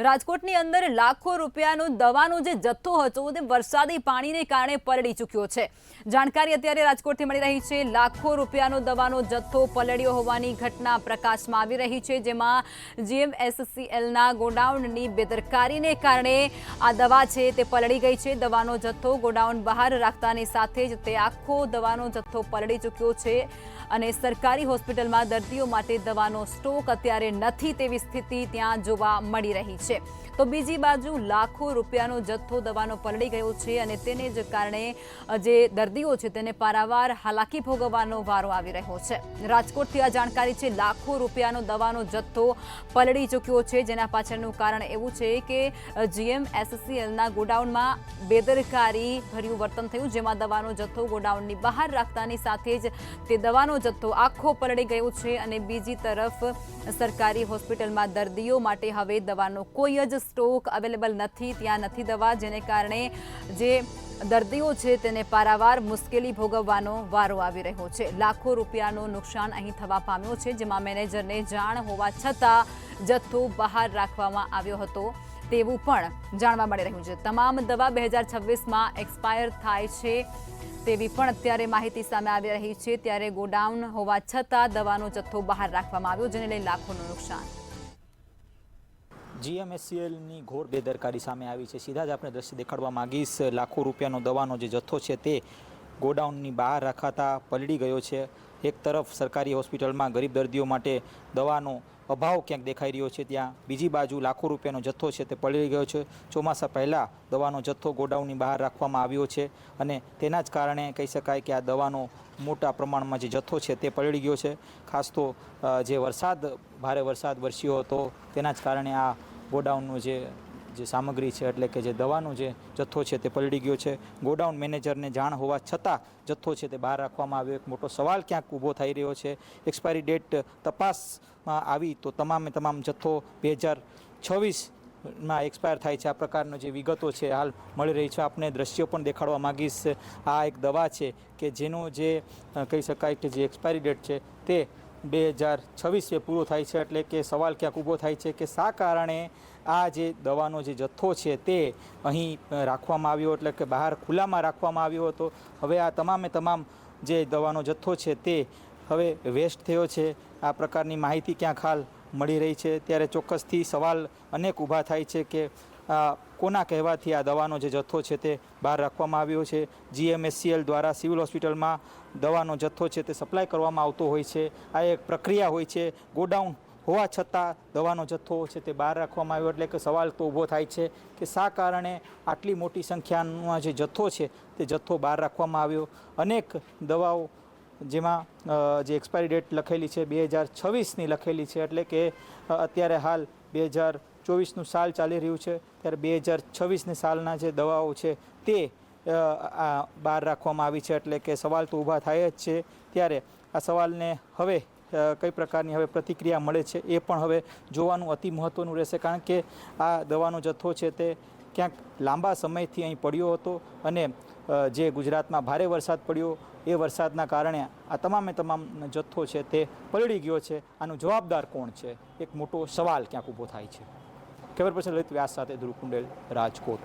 રાજકોટની અંદર લાખો રૂપિયાનો દવાનો જે જથ્થો હતો તે વરસાદી પાણીને કારણે પલળી ચૂક્યો છે। જાણકારી અત્યારે રાજકોટથી મળી રહી છે। લાખો રૂપિયાનો દવાનો જથ્થો પલળ્યો હોવાની ઘટના પ્રકાશમાં આવી રહી છે, જેમાં GMSCLના ગોડાઉનની બેદરકારીને કારણે આ દવા છે તે પલળી ગઈ છે। દવાનો જથ્થો ગોડાઉન બહાર રાખતાની સાથે જ તે આખો દવાનો જથ્થો પલળી ચૂક્યો છે અને સરકારી હોસ્પિટલમાં દર્દીઓ માટે દવાનો સ્ટોક અત્યારે નથી તેવી સ્થિતિ ત્યાં જોવા મળી રહી છે। તો બીજી બાજુ લાખો રૂપિયાનો જથ્થો દવાનો પલળી ગયો છે અને તેને જ કારણે જે દર્દીઓ છે તેને પારાવાર હાલાકી ભોગવવાનો વારો આવી રહ્યો છે। રાજકોટથી આ જાણકારી છે। લાખો રૂપિયાનો દવાનો જથ્થો પલળી ચૂક્યો છે, જેના પાછળનું કારણ એવું છે કે GMSCLના ગોડાઉનમાં બેદરકારી ભર્યું વર્તન થયું, જેમાં દવાનો જથ્થો ગોડાઉનની બહાર રાખતાની સાથે જ તે દવાનો જથ્થો આખો પલળી ગયો છે અને બીજી તરફ સરકારી હોસ્પિટલમાં દર્દીઓ માટે હવે દવાનો કોઈ જ સ્ટોક અવેલેબલ નથી, ત્યાં નથી દવા, જેને કારણે જે દર્દીઓ છે તેને પારાવાર મુશ્કેલી ભોગવવાનો વારો આવી રહ્યો છે। લાખો રૂપિયાનું નુકસાન અહીં થવા પામ્યો છે, જેમાં મેનેજરને જાણ હોવા છતાં જથ્થો બહાર રાખવામાં આવ્યો હતો તેવું પણ જાણવા મળી રહ્યું છે। તમામ દવા 2026માં એક્સપાયર થાય છે તેવી પણ અત્યારે માહિતી સામે આવી રહી છે। ત્યારે ગોડાઉન હોવા છતાં દવાનો જથ્થો બહાર રાખવામાં આવ્યો, જેને લઈ લાખોનું નુકસાન। GMSCLની ઘોર બેદરકારી સામે આવી છે। સીધા જ આપણે દ્રશ્ય દેખાડવા માંગીશ। લાખો રૂપિયાનો દવાનો જે જથ્થો છે તે ગોડાઉનની બહાર રખાતા પલળી ગયો છે। એક તરફ સરકારી હોસ્પિટલમાં ગરીબ દર્દીઓ માટે દવાનો અભાવ ક્યાંક દેખાઈ રહ્યો છે, ત્યાં બીજી બાજુ લાખો રૂપિયાનો જથ્થો છે તે પલળી ગયો છે। ચોમાસા પહેલાં દવાનો જથ્થો ગોડાઉનની બહાર રાખવામાં આવ્યો છે અને તેના જ કારણે કહી શકાય કે આ દવાનો મોટા પ્રમાણમાં જે જથ્થો છે તે પલળી ગયો છે। ખાસ તો જે ભારે વરસાદ વરસ્યો હતો તેના જ કારણે આ ગોડાઉનનું જે સામગ્રી છે, એટલે કે જે દવાનો જે જથ્થો છે તે પલળી ગયો છે। ગોડાઉન મેનેજરને જાણ હોવા છતાં જથ્થો છે તે બહાર રાખવામાં આવ્યો। એક મોટો સવાલ ક્યાંક ઊભો થઈ રહ્યો છે। એક્સપાયરી ડેટ તપાસમાં આવી તો તમામ જથ્થો 2026માં એક્સપાયર થાય છે, આ પ્રકારનો જે વિગતો છે હાલ મળી રહી છે। આપણે દ્રશ્યો પણ દેખાડવા માગીશ। આ એક દવા છે કે જેનો જે કહી શકાય કે જે એક્સપાયરી ડેટ છે તે 2026 પૂરો થાય છે, એટલે કે સવાલ ક્યાંક ઊભો થાય છે કે શા કારણે આ જે દવાનો જે જથ્થો છે તે અહીં રાખવામાં આવ્યો, એટલે કે બહાર ખુલ્લામાં રાખવામાં આવ્યો હતો। હવે આ તમામ જે દવાનો જથ્થો છે તે હવે વેસ્ટ થયો છે, આ પ્રકારની માહિતી ક્યાંક હાલ મળી રહી છે। ત્યારે ચોક્કસથી સવાલ અનેક ઊભા થાય છે કે કોના કહેવાથી આ દવાનો જે જથ્થો છે તે બહાર રાખવામાં આવ્યો છે। GMSCL દ્વારા સિવિલ હોસ્પિટલમાં દવાનો જથ્થો છે તે સપ્લાય કરવામાં આવતો હોય છે, આ એક પ્રક્રિયા હોય છે। ગોડાઉન હોવા છતાં દવાનો જથ્થો છે તે બહાર રાખવામાં આવ્યો, એટલે કે સવાલ તો ઊભો થાય છે કે શા કારણે આટલી મોટી સંખ્યાનો જે જથ્થો છે તે જથ્થો બહાર રાખવામાં આવ્યો। અનેક દવાઓ જેમાં જે એક્સપાયરી ડેટ લખેલી છે 2026ની લખેલી છે, એટલે કે અત્યારે હાલ 2024નું સાલ ચાલી રહ્યું છે, ત્યારે 2026ની સાલના જે દવાઓ છે તે બહાર રાખવામાં આવી છે, એટલે કે સવાલ તો ઊભા થાય જ છે। ત્યારે આ સવાલને હવે કઈ પ્રકારની હવે પ્રતિક્રિયા મળે છે એ પણ હવે જોવાનું અતિ મહત્ત્વનું રહેશે, કારણ કે આ દવાનો જથ્થો છે તે ક્યાંક લાંબા સમયથી અહીં પડ્યો હતો અને જે ગુજરાતમાં ભારે વરસાદ પડ્યો એ વરસાદના કારણે આ તમામ જથ્થો છે તે પલળી ગયો છે। આનો જવાબદાર કોણ છે, એક મોટો સવાલ ક્યાંક ઊભો થાય છે। કેમેરા પર્સન લલિત વ્યાસ સાથે ધ્રુવ કુંડેલ, રાજકોટ।